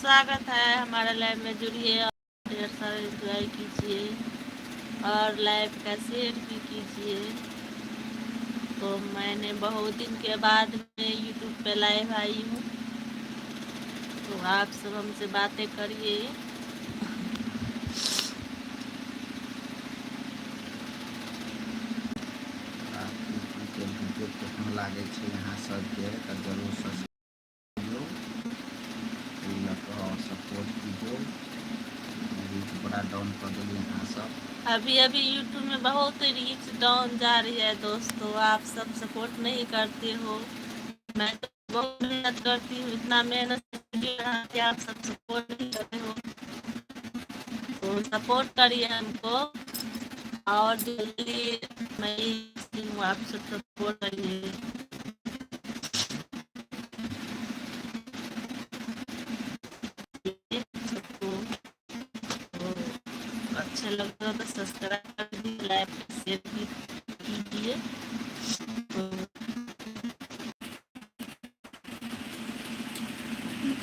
स्वागत है हमारे लाइव में, जुड़िए और ढेर सारा एंजॉय कीजिए और लाइव का शेयर भी कीजिए। तो मैंने बहुत दिन के बाद में यूट्यूब पे लाइव आई हूँ, तो आप सब हमसे बातें करिए। वीडियो केहन लागे छै यहाँ सबके तो जरूर सपोर्ट कीजिए। रीच बड़ा डाउन कर दिए यहाँ सब। अभी यूट्यूब में बहुत रीच डाउन जा रही है दोस्तों, आप सब सपोर्ट नहीं करते हो। मैं तो बहुत मेहनत करती हूँ, इतना मेहनत से आप सब सपोर्ट नहीं करते हो, तो सपोर्ट करिए हमको और जल्दी मैं हूँ, आप सब सपोर्ट करिए। अच्छा लगता है तो सब्सक्राइब कर दीजिए, लाइक शेयर भी कीजिए।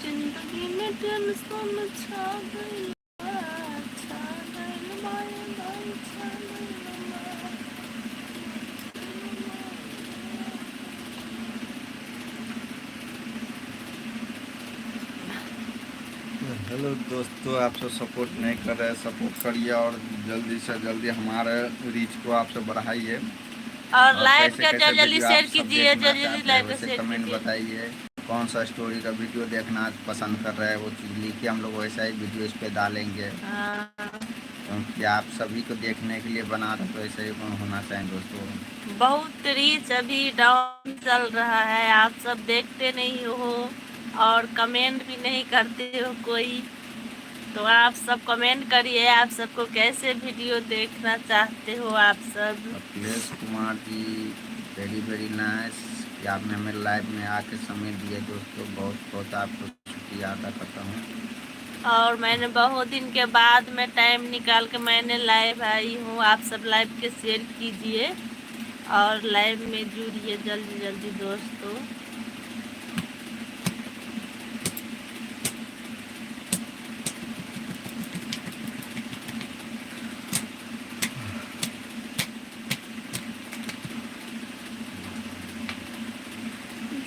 जिंदगी में टेंशन छा गई, हेलो दोस्तों, आप सब सपोर्ट नहीं कर रहे, सपोर्ट करिए और जल्दी से जल्दी हमारे रीच को आप सब बढ़ाइए और लाइव का कैसे जल्दी वीडियो शेयर आप सब कीजिए, देखना जल्दी चाहते हैं लाइव का वैसे शेयर कमेंट कीजिए। बताइए। कौन सा स्टोरी का वीडियो देखना पसंद कर रहे हैं वो चीज़ लिखिए, हम लोग वैसा ही वीडियो इस पर डालेंगे, क्योंकि आप सभी को देखने के लिए बना रहे, तो ऐसा ही होना चाहिए दोस्तों। बहुत रीच अभी डाउन चल रहा है, आप सब देखते नहीं हो और कमेंट भी नहीं करते हो कोई, तो आप सब कमेंट करिए, आप सबको कैसे वीडियो देखना चाहते हो आप सब। Akhilesh Kumar ji, very very nice कि आपने हमें लाइव में आके समय दिए दोस्तों, बहुत बहुत आपको शुक्रिया अदा करता हूँ। और मैंने बहुत दिन के बाद में टाइम निकाल के मैंने लाइव आई हूँ, आप सब लाइव के शेयर कीजिए और लाइव में जुड़िए जल्दी जल्दी दोस्तों।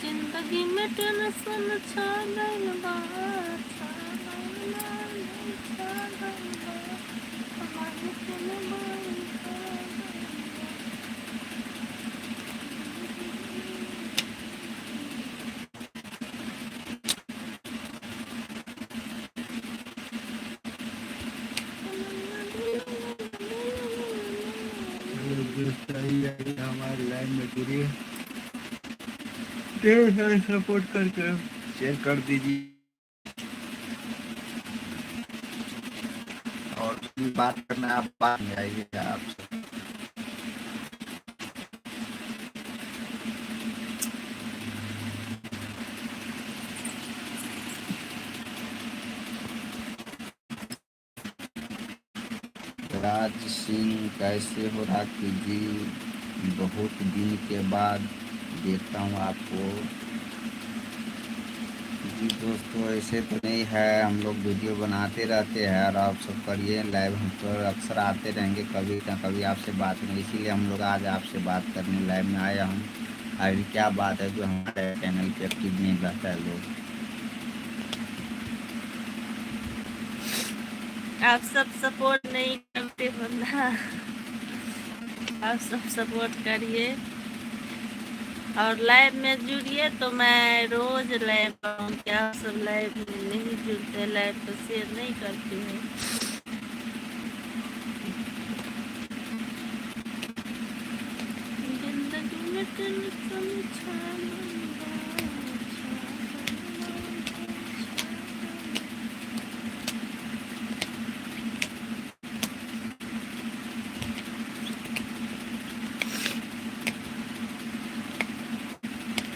जिंदगी में टेंशन छा गइल बा, हमारे लाइन में जुड़िए, सपोर्ट करके शेयर कर दीजिए और बात करना आप बात में आइए आप। राज सिंह कैसे हो राखी जी, बहुत दिन के बाद देखता हूँ आपको जी। दोस्तों ऐसे तो नहीं है, हम लोग वीडियो बनाते रहते हैं और आप सब करिए लाइव, हम तो अक्सर आते रहेंगे, कभी ना कभी आपसे बात नहीं, इसीलिए हम लोग आज आपसे बात करने लाइव में आया हूँ। अभी क्या बात है जो हमारे चैनल पे एक्टिव नहीं रहता है लोग। आप सब सपोर्ट नहीं करते बंदा, आप सब सपोर्ट करिए और लाइव में जुड़िए, तो मैं रोज लाइव आऊँ, क्या सब लाइव में नहीं जुड़ते, लाइव को शेयर नहीं करते हैं। जिंदगी में टेंशन छा गइल बा,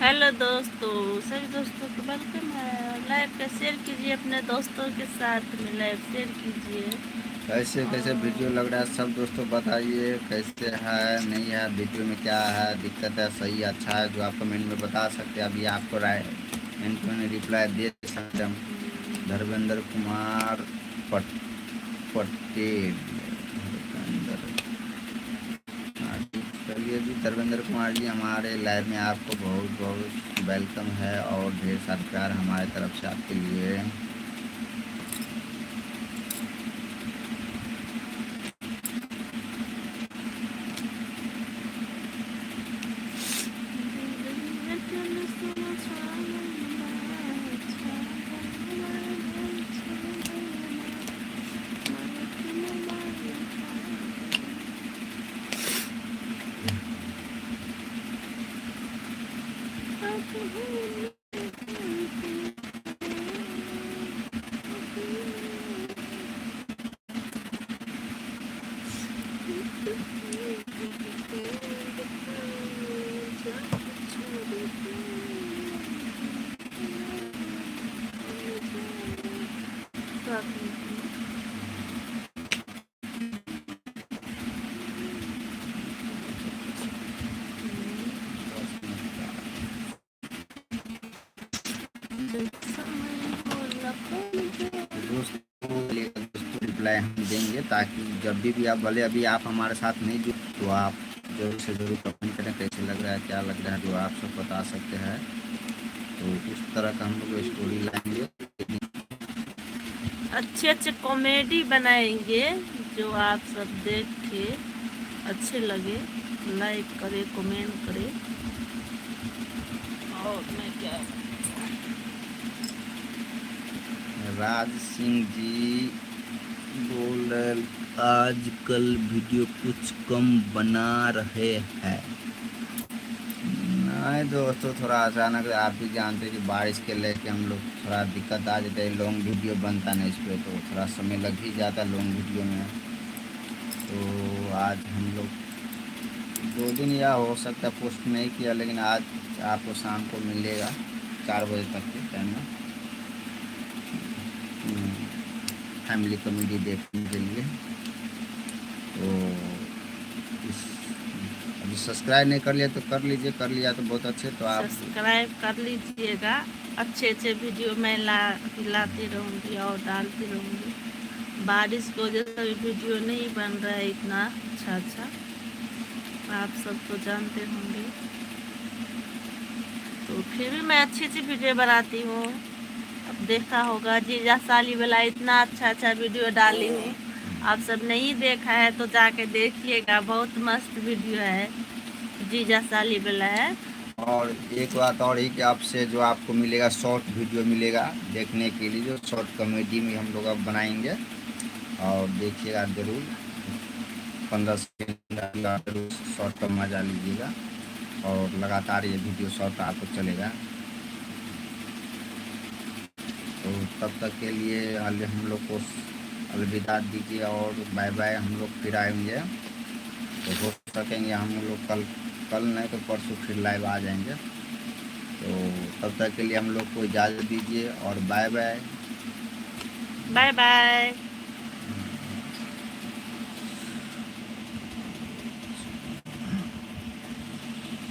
हेलो दोस्तों, सभी दोस्तों को वेलकम है। लाइव का शेयर कीजिए, अपने दोस्तों के साथ में लाइव शेयर कीजिए। कैसे कैसे वीडियो लग रहा है सब दोस्तों बताइए, कैसे है नहीं है, वीडियो में क्या है दिक्कत है, सही अच्छा है जो आप कमेंट में बता सकते हैं। अभी आपको राय इनको रिप्लाई दे सकते हम, धर्मेंद्र कुमार पटेल। चलिए जी धर्मेंद्र कुमार जी, हमारे लाइव में आपको बहुत बहुत वेलकम है और ढेर सारा प्यार हमारे तरफ से आपके लिए। रिप्लाई हम देंगे, ताकि जब भी आप भले अभी आप हमारे साथ नहीं जुड़ तो आप जरूर से जरूर कमेंट करें कैसे लग रहा है, क्या लग रहा है, जो आप सब बता सकते हैं। तो उस तरह का हम लोग स्टोरी लाएंगे, अच्छे अच्छे कॉमेडी बनाएंगे जो आप सब देख के अच्छे लगे। लाइक करे, कमेंट करे। और मैं क्या, राज सिंह जी बोल आजकल वीडियो कुछ कम बना रहे हैं। नहीं दोस्तों, थोड़ा अचानक आप भी जानते हैं कि बारिश के लेके हम लोग थोड़ा दिक्कत आ जाता है, लॉन्ग वीडियो बनता नहीं इस पर, तो थोड़ा समय लग ही जाता है लॉन्ग वीडियो में। तो आज हम लोग 2 दिन या हो सकता है पोस्ट नहीं किया, लेकिन आज आपको शाम को मिलेगा 4 बजे तक के टाइम में फैमिली कॉमेडी देखने के लिए। तो अभी सब्सक्राइब नहीं कर लिया तो कर लीजिए, कर लिया तो बहुत अच्छे। तो आप सब्सक्राइब कर लीजिएगा। अच्छे अच्छे वीडियो मैं लाती रहूँगी और डालती रहूँगी। बारिश की वजह से वीडियो नहीं बन रहा है इतना अच्छा, आप सब तो जानते होंगे। तो फिर भी मैं अच्छी अच्छी वीडियो बनाती हूँ। अब देखा होगा जीजा साली वाला इतना अच्छा वीडियो डाली हूँ, आप सब नहीं देखा है तो जाके देखिएगा, बहुत मस्त वीडियो है, जीजा साली वाला है। और एक बात और ही कि आपसे जो आपको मिलेगा शॉर्ट वीडियो मिलेगा देखने के लिए, जो शॉर्ट कॉमेडी में हम लोग अब बनाएंगे, और देखिएगा ज़रूर। 15 सेकंड जरूर शॉर्ट का मजा लीजिएगा, और लगातार ये वीडियो शॉर्ट आपको चलेगा। तो तब तक के लिए हम लोग को अलविदा दीजिए और बाय बाय। हम लोग फिर आएंगे, तो हो सकेंगे हम लोग कल नहीं तो परसों फिर लाइव आ जाएंगे। तो तब तक के लिए हम लोग को इजाज़त दीजिए और बाय बाय। Bye bye.